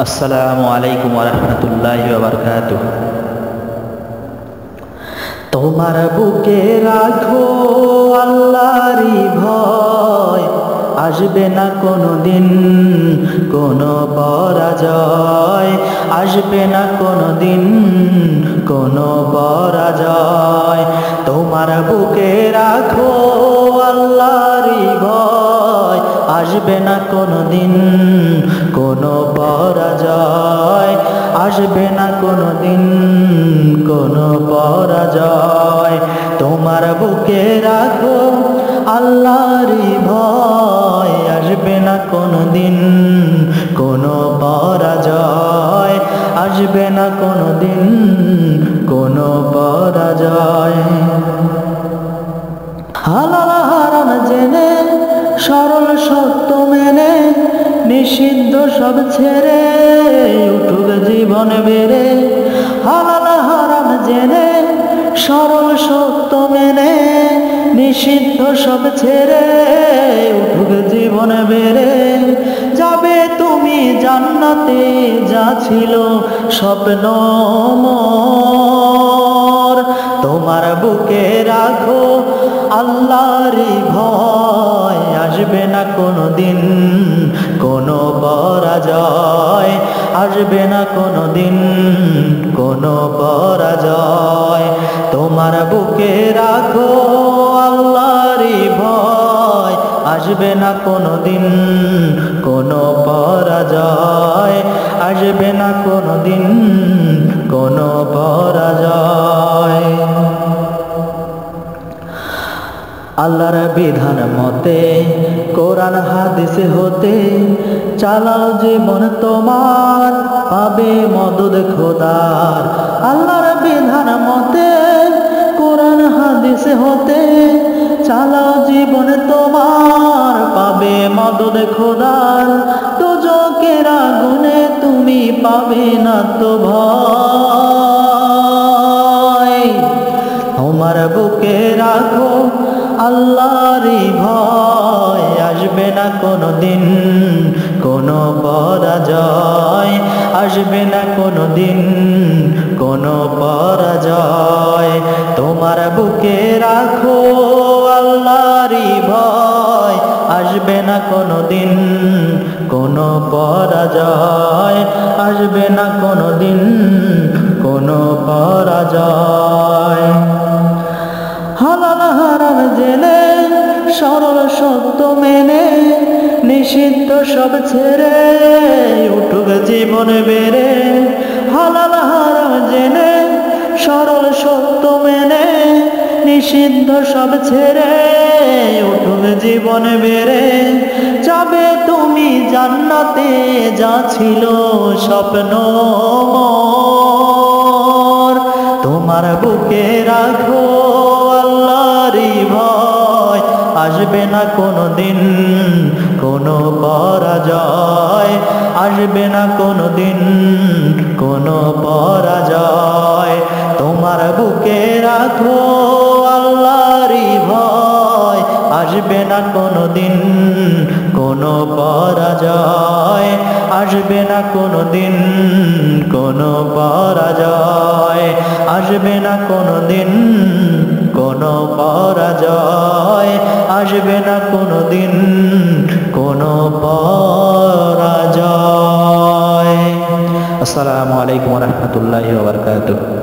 আসসালামু আলাইকুম ওয়া রাহমাতুল্লাহি ওয়া বারাকাতুহু। তোমার বুকে রাখো আল্লাহরই ভয়, আসবে না কোনোদিন কোনো পরাজয়, আসবে না কোনোদিন কোনো পরাজয়। তোমার বুকে রাখো আল্লাহরই ভয়, আসবে না কোনোদিন কোনো পরাজয়, আসবে না কোনোদিন কোনো পরাজয়। তোমার বুকে রাখো আল্লাহরই ভয়, আসবে না কোনোদিন কোনো পরাজয়, আসবে না কোনোদিন কোনো পরাজয়। হালাল হারাম জেনে সরল সত্য মেনে নিষিদ্ধ সব ছেড়ে উঠুক জীবন বেড়ে। হালাল হারাম জেনে সরল সত্য মেনে নিষিদ্ধ সব ছেড়ে উঠুক জীবন বেড়ে। যাবে তুমি জান্নাতে, যা ছিল স্বপ্ন মোর। তোমার বুকে রাখো আল্লাহরই ভয়, আসবে না কোনোদিন কোনো পরাজয়, আসবে না কোনোদিন কোনো পরাজয়। তোমার বুকে রাখো আল্লাহরই ভয়, আসবে না কোনোদিন কোনো পরাজয়, আসবে না কোনোদিন কোনো পরাজয়। আল্লাহর বিধান মতে কোরআন হাদিস হতে চালাও জীবন তোমার, পাবে মদদ খোদার। আল্লাহর বিধান মতে কোরআন হাদিস হতে চালাও জীবন তোমার, পাবে মদদ খোদার। দোজখের আগুনে তুমি পাবে না তো ভয়। তোমার বুকে রাখো আল্লাহরই ভয়, আসবে না কোনোদিন কোনো পরাজয়, আসবে না কোনোদিন কোনো পরাজয়। তোমার বুকে রাখো আল্লাহরই ভয়, আসবে না কোনোদিন কোনো পরাজয়, আসবে না কোনোদিন কোনো পরাজয়। হালাল হারাম জেনে সরল সত্য মেনে নিষিদ্ধ সব ছেড়ে উঠুক জীবন বেড়ে। হালাল হারাম জেনে সরল সত্য মেনে নিষিদ্ধ সব ছেড়ে উঠুক জীবন বেড়ে। যাবে তুমি জান্নাতে, যা ছিল স্বপ্ন মোর। তোমার বুকে রাখো আল্লাহরই ভয়, আসবে না কোনোদিন কোনো পরাজয়, আসবে না কোনোদিন কোনো পরাজয়। তোমার বুকে রাখো আল্লাহরই ভয়, আসবে না কোনোদিন কোনো পরাজয়, আসবে না কোনোদিন কোনো পরাজয়, আসবে না কোনোদিন কোনো পরাজয়, আসবে না কোনোদিন কোনো পরাজয়। আসসালামু আলাইকুম ওয়া রাহমাতুল্লাহি ওয়া বারাকাতুহু।